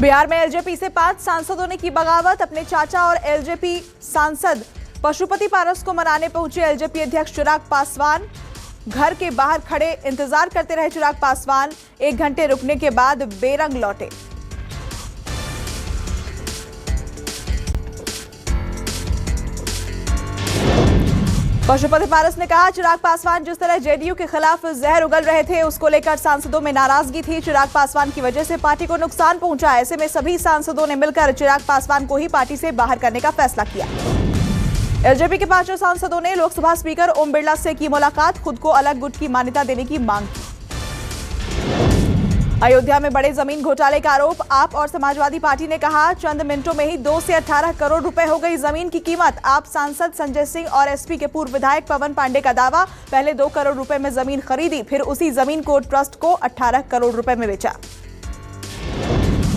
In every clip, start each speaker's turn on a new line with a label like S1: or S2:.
S1: बिहार में एलजेपी से 5 सांसदों ने की बगावत। अपने चाचा और एलजेपी सांसद पशुपति पारस को मनाने पहुंचे एलजेपी अध्यक्ष चिराग पासवान। घर के बाहर खड़े इंतजार करते रहे चिराग पासवान। 1 घंटे रुकने के बाद बेरंग लौटे। पशुपति पारस ने कहा, चिराग पासवान जिस तरह जेडीयू के खिलाफ जहर उगल रहे थे, उसको लेकर सांसदों में नाराजगी थी। चिराग पासवान की वजह से पार्टी को नुकसान पहुंचा। ऐसे में सभी सांसदों ने मिलकर चिराग पासवान को ही पार्टी से बाहर करने का फैसला किया। एलजेपी के 5 सांसदों ने लोकसभा स्पीकर ओम बिरला से की मुलाकात। खुद को अलग गुट की मान्यता देने की मांग की। अयोध्या में बड़े जमीन घोटाले का आरोप। आप और समाजवादी पार्टी ने कहा, चंद मिनटों में ही 2 से 18 करोड़ रुपए हो गई जमीन की कीमत। आप सांसद संजय सिंह और एसपी के पूर्व विधायक पवन पांडे का दावा, पहले 2 करोड़ रुपए में जमीन खरीदी, फिर उसी जमीन को ट्रस्ट को 18 करोड़ रुपए में बेचा।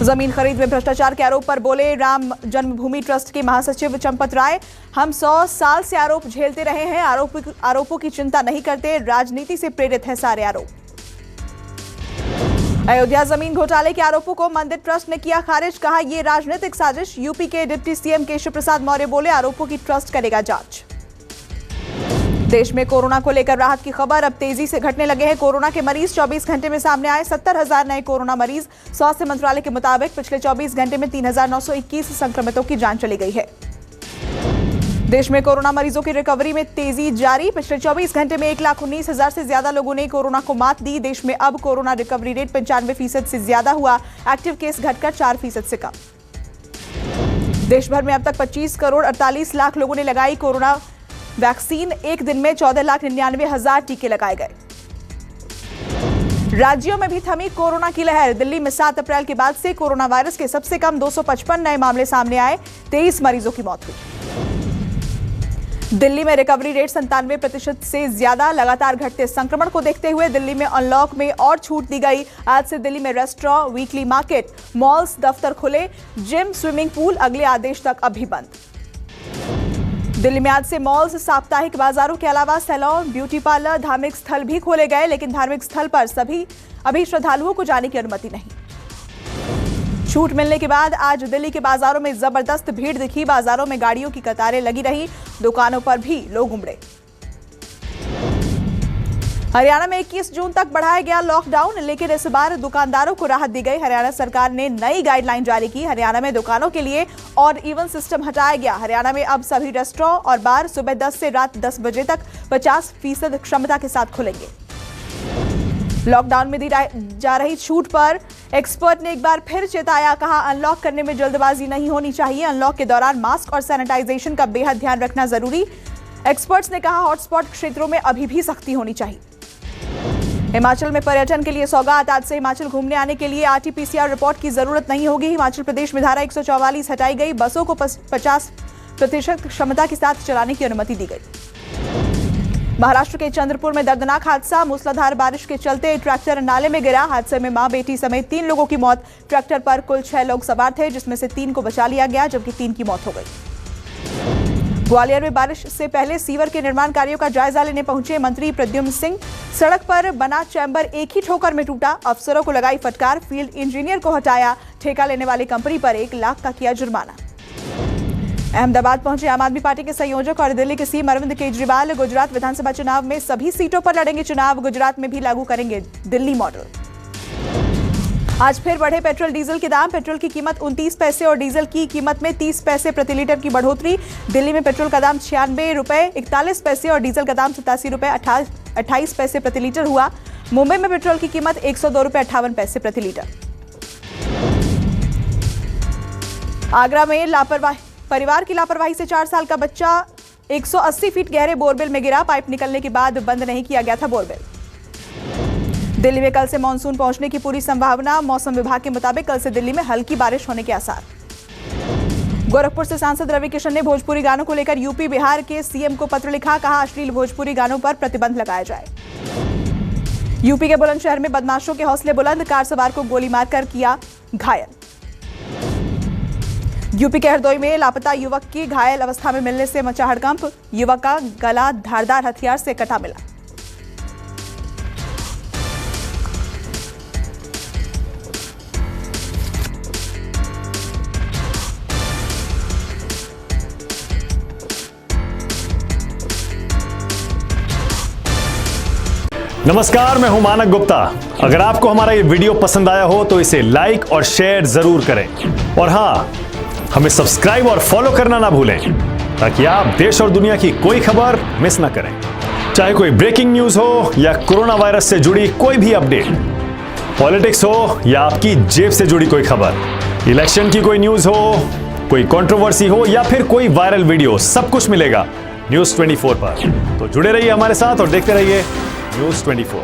S1: जमीन खरीद में भ्रष्टाचार के आरोप पर बोले राम जन्मभूमि ट्रस्ट के महासचिव चंपत राय, हम 100 साल से आरोप झेलते रहे हैं। आरोपों की चिंता नहीं करते। राजनीति से प्रेरित है सारे आरोप। अयोध्या जमीन घोटाले के आरोपों को मंदिर ट्रस्ट ने किया खारिज। कहा, ये राजनीतिक साजिश। यूपी के डिप्टी सीएम केशव प्रसाद मौर्य बोले, आरोपों की ट्रस्ट करेगा जांच। देश में कोरोना को लेकर राहत की खबर। अब तेजी से घटने लगे हैं कोरोना के मरीज। 24 घंटे में सामने आए 70,000 नए कोरोना मरीज। स्वास्थ्य मंत्रालय के मुताबिक पिछले 24 घंटे में 3,921 संक्रमितों की जान चली गई है। देश में कोरोना मरीजों की रिकवरी में तेजी जारी। पिछले 24 घंटे में 1,19,000 से ज्यादा लोगों ने कोरोना को मात दी। देश में अब कोरोना रिकवरी रेट 95% से ज्यादा हुआ। एक्टिव केस घटकर 4% से कम। देश भर में अब तक 25 करोड़ 48 लाख लोगों ने लगाई कोरोना वैक्सीन। एक दिन में 14,99,000 टीके लगाए गए। राज्यों में भी थमी कोरोना की लहर। दिल्ली में 7 अप्रैल के बाद से कोरोना वायरस के सबसे कम 255 नए मामले सामने आए। 23 मरीजों की मौत हुई। दिल्ली में रिकवरी रेट 97% से ज्यादा। लगातार घटते संक्रमण को देखते हुए दिल्ली में अनलॉक में और छूट दी गई। आज से दिल्ली में रेस्टोरेंट, वीकली मार्केट, मॉल्स, दफ्तर खुले। जिम, स्विमिंग पूल अगले आदेश तक अभी बंद। दिल्ली में आज से मॉल्स, साप्ताहिक बाजारों के अलावा सैलून, ब्यूटी पार्लर, धार्मिक स्थल भी खोले गए। लेकिन धार्मिक स्थल पर अभी श्रद्धालुओं को जाने की अनुमति नहीं। छूट मिलने के बाद आज दिल्ली के बाजारों में जबरदस्त भीड़ दिखी। बाजारों में गाड़ियों की कतारें लगी रही। दुकानों पर भी लोग उमड़े। हरियाणा में 21 जून तक बढ़ाया गया लॉकडाउन, लेकिन इस बार दुकानदारों को राहत दी गई। हरियाणा सरकार ने नई गाइडलाइन जारी की। हरियाणा में दुकानों के लिए और इवन सिस्टम हटाया गया। हरियाणा में अब सभी रेस्टोरेंट और बार सुबह 10 से रात 10 बजे तक 50% क्षमता के साथ खुलेंगे। लॉकडाउन में दी जा रही छूट पर एक्सपर्ट ने एक बार फिर चेताया। कहा, अनलॉक करने में जल्दबाजी नहीं होनी चाहिए। अनलॉक के दौरान मास्क और सैनिटाइजेशन का बेहद ध्यान रखना जरूरी। एक्सपर्ट्स ने कहा, हॉटस्पॉट क्षेत्रों में अभी भी सख्ती होनी चाहिए। हिमाचल में पर्यटन के लिए सौगात। आज से हिमाचल घूमने आने के लिए आरटी-पीसीआर रिपोर्ट की जरूरत नहीं होगी। हिमाचल प्रदेश में धारा 144 हटाई गई। बसों को 50% क्षमता के साथ चलाने की अनुमति दी गई। महाराष्ट्र के चंद्रपुर में दर्दनाक हादसा। मूसलाधार बारिश के चलते ट्रैक्टर नाले में गिरा। हादसे में मां बेटी समेत 3 लोगों की मौत। ट्रैक्टर पर कुल 6 लोग सवार थे, जिसमें से 3 को बचा लिया गया, जबकि 3 की मौत हो गई। ग्वालियर में बारिश से पहले सीवर के निर्माण कार्यों का जायजा लेने पहुंचे मंत्री प्रद्युम्न सिंह। सड़क पर बना चैम्बर एक ही ठोकर में टूटा। अफसरों को लगाई फटकार। फील्ड इंजीनियर को हटाया। ठेका लेने वाली कंपनी पर 1 लाख का किया जुर्माना। अहमदाबाद पहुंचे आम आदमी पार्टी के संयोजक और दिल्ली के सीएम अरविंद केजरीवाल। गुजरात विधानसभा चुनाव में सभी सीटों पर लड़ेंगे चुनाव। गुजरात में भी लागू करेंगे दिल्ली मॉडल। आज फिर बढ़े पेट्रोल डीजल के दाम। पेट्रोल की कीमत 29 पैसे और डीजल की कीमत में 30 पैसे प्रति लीटर की बढ़ोतरी। दिल्ली में पेट्रोल का दाम 96 रुपए 41 पैसे और डीजल का दाम 87 रुपए 28 पैसे प्रति लीटर हुआ। मुंबई में पेट्रोल की कीमत 102 रुपए 58 पैसे प्रति लीटर। आगरा में परिवार की लापरवाही से 4 साल का बच्चा 180 फीट गहरे बोरवेल में गिरा। पाइप निकलने के बाद बंद नहीं किया गया था बोरवेल। दिल्ली में कल से मानसून पहुंचने की पूरी संभावना। मौसम विभाग के मुताबिक कल से दिल्ली में हल्की बारिश होने के आसार। गोरखपुर से सांसद रवि किशन ने भोजपुरी गानों को लेकर यूपी बिहार के सीएम को पत्र लिखा। कहा, अश्लील भोजपुरी गानों पर प्रतिबंध लगाया जाए। यूपी के बुलंदशहर में बदमाशों के हौसले बुलंद। कार सवार को गोली मारकर किया घायल। यूपी के हरदोई में लापता युवक की घायल अवस्था में मिलने से मचा हड़कंप। युवक का गला धारदार हथियार से कटा मिला।
S2: नमस्कार, मैं हूं मानक गुप्ता। अगर आपको हमारा ये वीडियो पसंद आया हो तो इसे लाइक और शेयर जरूर करें और हाँ, हमें सब्सक्राइब और फॉलो करना ना भूलें ताकि आप देश और दुनिया की कोई खबर मिस ना करें। चाहे कोई ब्रेकिंग न्यूज हो या कोरोना वायरस से जुड़ी कोई भी अपडेट, पॉलिटिक्स हो या आपकी जेब से जुड़ी कोई खबर, इलेक्शन की कोई न्यूज हो, कोई कंट्रोवर्सी हो या फिर कोई वायरल वीडियो, सब कुछ मिलेगा न्यूज़ 24 पर। तो जुड़े रहिए हमारे साथ और देखते रहिए न्यूज़ 24।